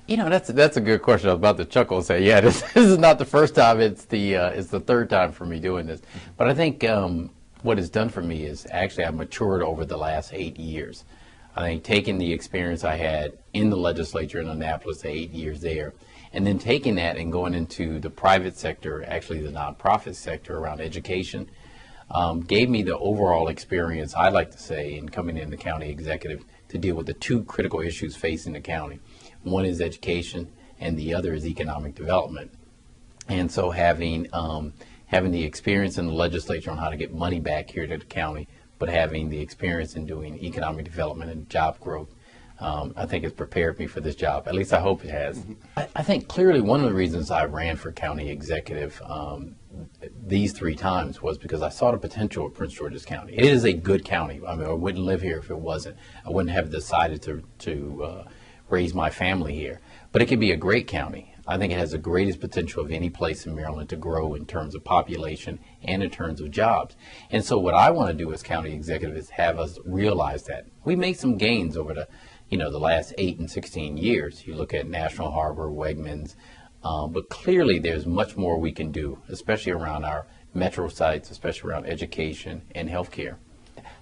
That's a good question. I was about to chuckle and say, yeah, this is not the first time. It's the third time for me doing this. But I think what it's done for me is actually I've matured over the last 8 years. I think taking the experience I had in the legislature in Annapolis, 8 years there, and then taking that and going into the private sector, actually the nonprofit sector around education, gave me the overall experience, I'd like to say, in coming in the county executive to deal with the two critical issues facing the county. One is education, and the other is economic development. And so having the experience in the legislature on how to get money back here to the county, but having the experience in doing economic development and job growth, I think has prepared me for this job. At least I hope it has. I think clearly one of the reasons I ran for county executive these 3 times was because I saw the potential of Prince George's County. It is a good county. I mean, I wouldn't live here if it wasn't. I wouldn't have decided to raise my family here. But it could be a great county. I think it has the greatest potential of any place in Maryland to grow in terms of population and in terms of jobs. And so what I want to do as county executive is have us realize that. We made some gains over the last 8 and 16 years. You look at National Harbor, Wegmans, but clearly there's much more we can do, especially around our metro sites, especially around education and healthcare.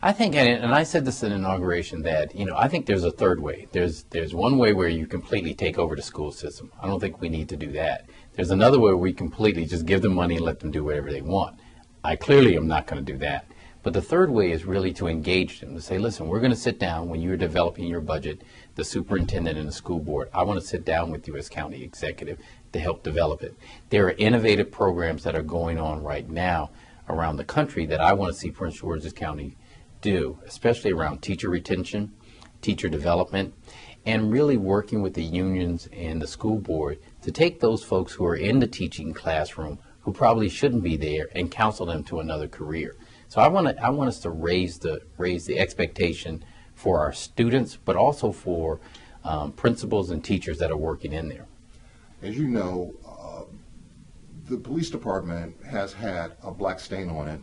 I think, and I said this in inauguration, that I think there's a third way. There's one way where you completely take over the school system. I don't think we need to do that. There's another way where we completely just give them money and let them do whatever they want. I clearly am not going to do that. But the third way is really to engage them, to say, listen, we're going to sit down when you're developing your budget, the superintendent and the school board. I want to sit down with you as county executive to help develop it. There are innovative programs that are going on right now around the country that I want to see Prince George's County do, especially around teacher retention, teacher development, and really working with the unions and the school board to take those folks who are in the teaching classroom who probably shouldn't be there and counsel them to another career. So I want us to raise the expectation for our students, but also for principals and teachers that are working in there. As you know, the police department has had a black stain on it,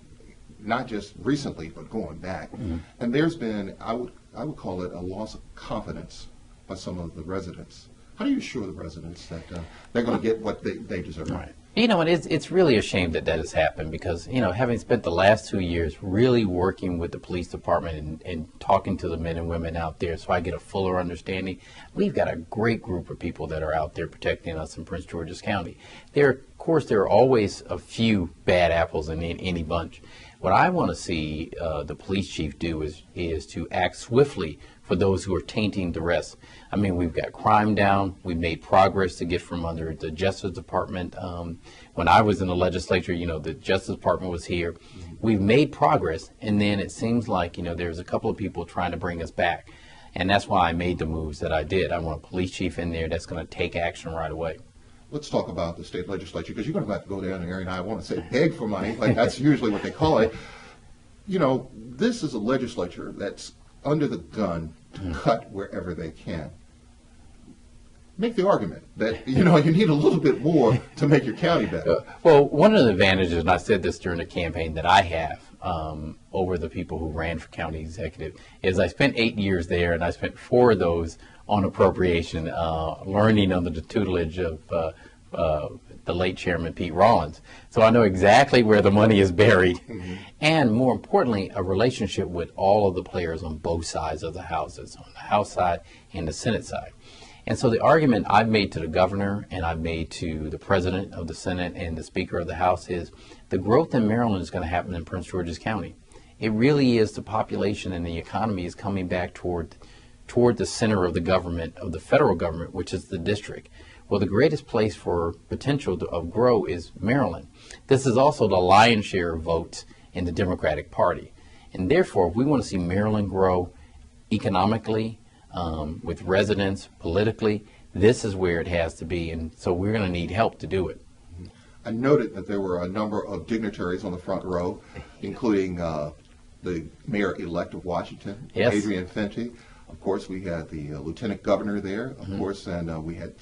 not just recently, but going back. Mm-hmm. And there's been, I would call it a loss of confidence by some of the residents. How do you assure the residents that they're going to get what they deserve? Right. And it's really a shame that has happened because, having spent the last 2 years really working with the police department and talking to the men and women out there so I get a fuller understanding, we've got a great group of people that are out there protecting us in Prince George's County. Of course, there are always a few bad apples in any bunch. What I want to see the police chief do is to act swiftly for those who are tainting the rest. I mean, we've got crime down. We've made progress to get from under the Justice Department. When I was in the legislature, the Justice Department was here. We've made progress, and then it seems like, there's a couple of people trying to bring us back. And that's why I made the moves that I did. I want a police chief in there that's going to take action right away. Let's talk about the state legislature, because you're going to have to go down there, and I want to say beg for money, like that's usually what they call it. This is a legislature that's under the gun to cut wherever they can. Make the argument that, you need a little bit more to make your county better. Well, one of the advantages, and I said this during the campaign, that I have over the people who ran for county executive is I spent 8 years there, and I spent 4 of those on appropriation, learning under the tutelage of the late Chairman Pete Rollins. So I know exactly where the money is buried. Mm-hmm. And more importantly, a relationship with all of the players on both sides of the houses, on the House side and the Senate side. And so the argument I've made to the governor and I've made to the president of the Senate and the Speaker of the House is the growth in Maryland is going to happen in Prince George's County. It really is. The population and the economy is coming back toward the center of the government, of the federal government, which is the district. Well, the greatest place for potential of grow is Maryland. This is also the lion's share of votes in the Democratic Party. And therefore, if we want to see Maryland grow economically, with residents, politically, this is where it has to be. And so we're going to need help to do it. I noted that there were a number of dignitaries on the front row, including the mayor-elect of Washington, yes. Adrian Fenty. Of course, we had the lieutenant governor there, of mm-hmm. course, and we had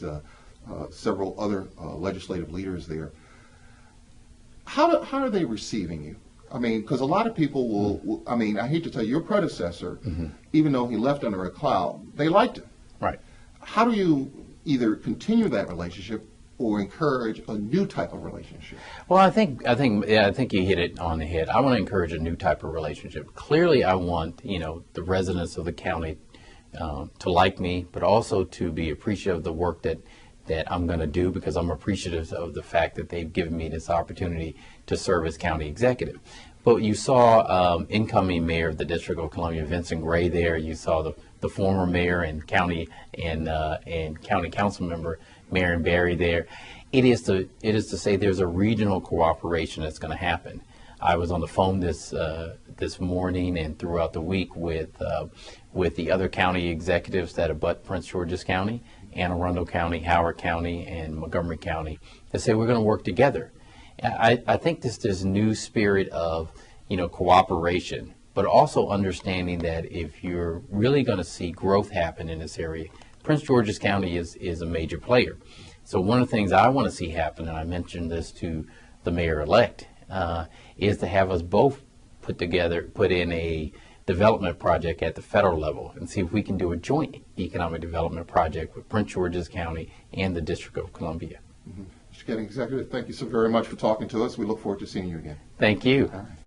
several other legislative leaders there. How are they receiving you? I mean, because a lot of people will, I mean, I hate to tell you, your predecessor, mm-hmm. even though he left under a cloud, they liked him. Right. How do you either continue that relationship or encourage a new type of relationship? Well, I think you hit it on the head. I want to encourage a new type of relationship. Clearly, I want the residents of the county to like me, but also to be appreciative of the work that I'm going to do, because I'm appreciative of the fact that they've given me this opportunity to serve as county executive. But you saw incoming mayor of the District of Columbia, Vincent Gray, there. You saw the former mayor and county council member, Marion Barry, there. It is to say there's a regional cooperation that's going to happen. I was on the phone this morning and throughout the week with the other county executives that abut Prince George's County, Anne Arundel County, Howard County, and Montgomery County, that say we're going to work together. I think this new spirit of cooperation, but also understanding that if you're really going to see growth happen in this area, Prince George's County is a major player. So one of the things I want to see happen, and I mentioned this to the mayor-elect, is to have us both put in a development project at the federal level and see if we can do a joint economic development project with Prince George's County and the District of Columbia. Mr. County Executive, thank you so very much for talking to us. We look forward to seeing you again. Thank you. All right.